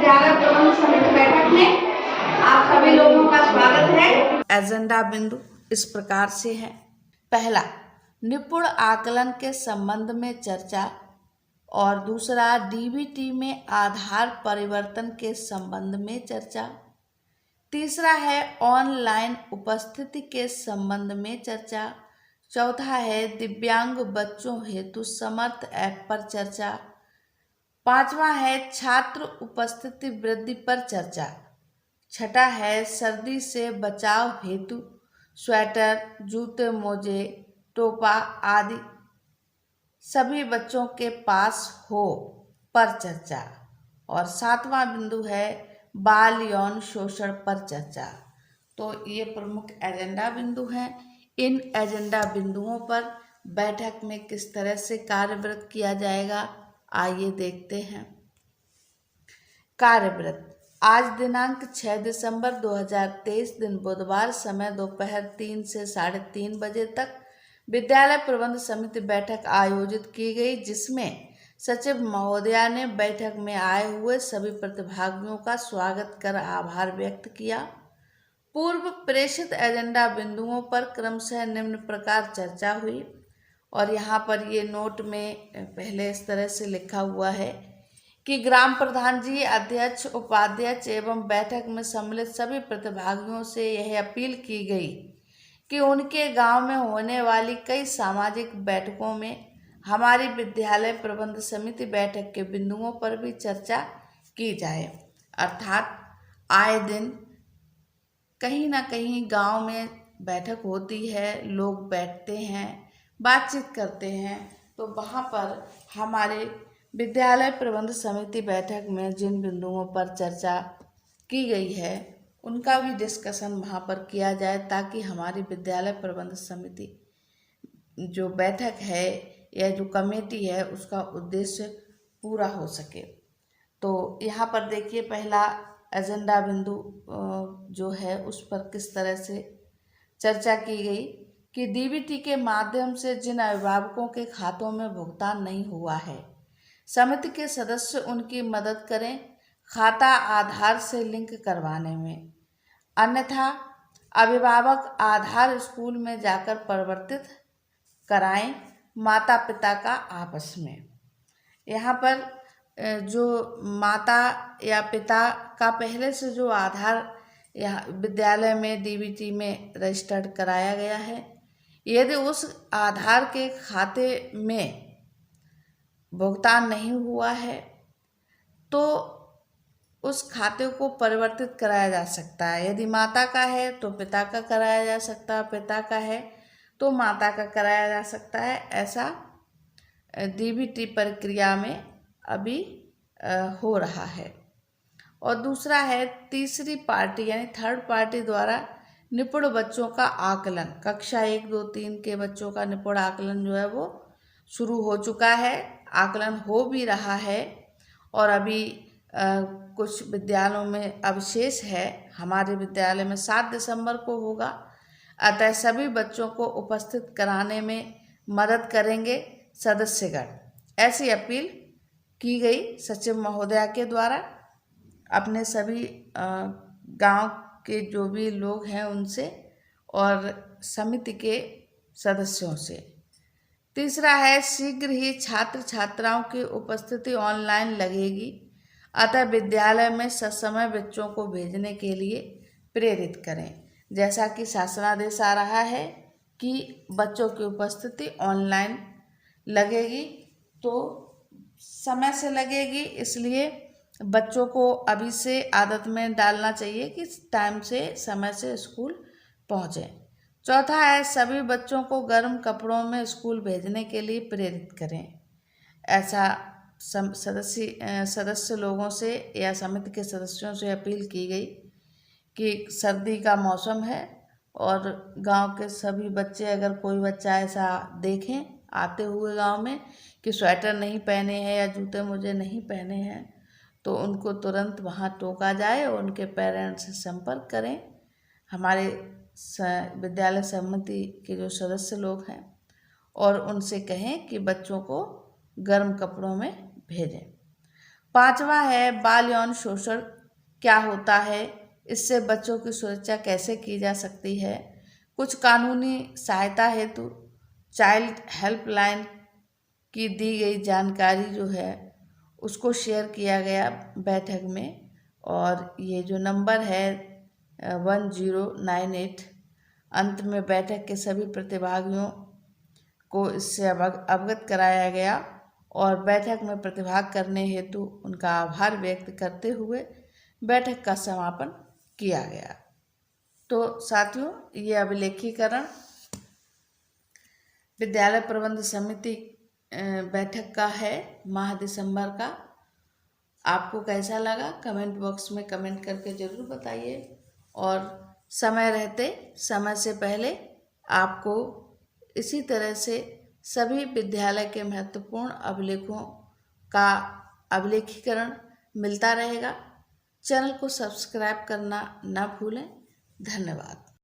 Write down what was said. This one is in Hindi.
विद्यालय प्रबंध समिति बैठक में आप सभी लोगों का स्वागत है। एजेंडा बिंदु इस प्रकार से है। पहला, निपुण आकलन के संबंध में चर्चा, और दूसरा, डीबीटी में आधार परिवर्तन के संबंध में चर्चा। तीसरा है ऑनलाइन उपस्थिति के संबंध में चर्चा। चौथा है दिव्यांग बच्चों हेतु समर्थ ऐप पर चर्चा। पांचवा है छात्र उपस्थिति वृद्धि पर चर्चा। छठा है सर्दी से बचाव हेतु स्वेटर, जूते, मोजे, टोपा आदि सभी बच्चों के पास हो पर चर्चा। और सातवां बिंदु है बाल यौन शोषण पर चर्चा। तो ये प्रमुख एजेंडा बिंदु हैं। इन एजेंडा बिंदुओं पर बैठक में किस तरह से कार्यव्रत किया जाएगा, आइए देखते हैं। कार्यव्रत। आज दिनांक 6 दिसंबर 2023 दिन बुधवार, समय दोपहर 3 से 3:30 बजे तक विद्यालय प्रबंध समिति बैठक आयोजित की गई, जिसमें सचिव महोदया ने बैठक में आए हुए सभी प्रतिभागियों का स्वागत कर आभार व्यक्त किया। पूर्व प्रेषित एजेंडा बिंदुओं पर क्रमशः निम्न प्रकार चर्चा हुई, और यहाँ पर ये नोट में पहले इस तरह से लिखा हुआ है कि ग्राम प्रधान जी, अध्यक्ष, उपाध्यक्ष एवं बैठक में सम्मिलित सभी प्रतिभागियों से यह अपील की गई कि उनके गांव में होने वाली कई सामाजिक बैठकों में हमारी विद्यालय प्रबंध समिति बैठक के बिंदुओं पर भी चर्चा की जाए। अर्थात आए दिन कहीं ना कहीं गांव में बैठक होती है, लोग बैठते हैं, बातचीत करते हैं, तो वहाँ पर हमारे विद्यालय प्रबंध समिति बैठक में जिन बिंदुओं पर चर्चा की गई है उनका भी डिस्कशन वहाँ पर किया जाए, ताकि हमारी विद्यालय प्रबंध समिति जो बैठक है या जो कमेटी है उसका उद्देश्य पूरा हो सके। तो यहाँ पर देखिए, पहला एजेंडा बिंदु जो है उस पर किस तरह से चर्चा की गई कि डीबीटी के माध्यम से जिन अभिभावकों के खातों में भुगतान नहीं हुआ है, समिति के सदस्य उनकी मदद करें खाता आधार से लिंक करवाने में। अन्यथा अभिभावक आधार स्कूल में जाकर परिवर्तित कराएं माता पिता का आपस में। यहाँ पर जो माता या पिता का पहले से जो आधार यहाँ विद्यालय में डीबीटी में रजिस्टर्ड कराया गया है, यदि उस आधार के खाते में भुगतान नहीं हुआ है तो उस खाते को परिवर्तित कराया जा सकता है। यदि माता का है तो पिता का कराया जा सकता है, पिता का है तो माता का कराया जा सकता है। ऐसा डीबीटी प्रक्रिया में अभी हो रहा है। और दूसरा है तीसरी पार्टी यानी थर्ड पार्टी द्वारा निपुण बच्चों का आकलन। कक्षा 1, 2, 3 के बच्चों का निपुण आकलन जो है वो शुरू हो चुका है, आकलन हो भी रहा है, और अभी कुछ विद्यालयों में अवशेष है। हमारे विद्यालय में 7 दिसंबर को होगा, अतः सभी बच्चों को उपस्थित कराने में मदद करेंगे सदस्यगण। ऐसी अपील की गई सचिव महोदया के द्वारा अपने सभी गांव के जो भी लोग हैं उनसे और समिति के सदस्यों से। तीसरा है शीघ्र ही छात्र छात्राओं की उपस्थिति ऑनलाइन लगेगी, अतः विद्यालय में ससमय बच्चों को भेजने के लिए प्रेरित करें। जैसा कि शासनादेश आ रहा है कि बच्चों की उपस्थिति ऑनलाइन लगेगी, तो समय से लगेगी, इसलिए बच्चों को अभी से आदत में डालना चाहिए कि टाइम से, समय से स्कूल पहुँचें। चौथा है सभी बच्चों को गर्म कपड़ों में स्कूल भेजने के लिए प्रेरित करें। ऐसा सदस्य लोगों से या समिति के सदस्यों से अपील की गई कि सर्दी का मौसम है और गांव के सभी बच्चे, अगर कोई बच्चा ऐसा देखें आते हुए गांव में कि स्वेटर नहीं पहने हैं या जूते मोजे नहीं पहने हैं, तो उनको तुरंत वहां टोका जाए और उनके पेरेंट्स से संपर्क करें। हमारे विद्यालय समिति के जो सदस्य लोग हैं और उनसे कहें कि बच्चों को गर्म कपड़ों में भेजें। 5वां है बाल यौन शोषण क्या होता है, इससे बच्चों की सुरक्षा कैसे की जा सकती है। कुछ कानूनी सहायता हेतु चाइल्ड हेल्पलाइन की दी गई जानकारी जो है उसको शेयर किया गया बैठक में। और ये जो नंबर है 1098, अंत में बैठक के सभी प्रतिभागियों को इससे अवगत कराया गया और बैठक में प्रतिभाग करने हेतु उनका आभार व्यक्त करते हुए बैठक का समापन किया गया। तो साथियों, ये अभिलेखीकरण विद्यालय प्रबंध समिति बैठक का है माह दिसंबर का। आपको कैसा लगा कमेंट बॉक्स में कमेंट करके ज़रूर बताइए। और समय रहते समय से पहले आपको इसी तरह से सभी विद्यालय के महत्वपूर्ण अभिलेखों का अभिलेखीकरण मिलता रहेगा। चैनल को सब्सक्राइब करना न भूलें। धन्यवाद।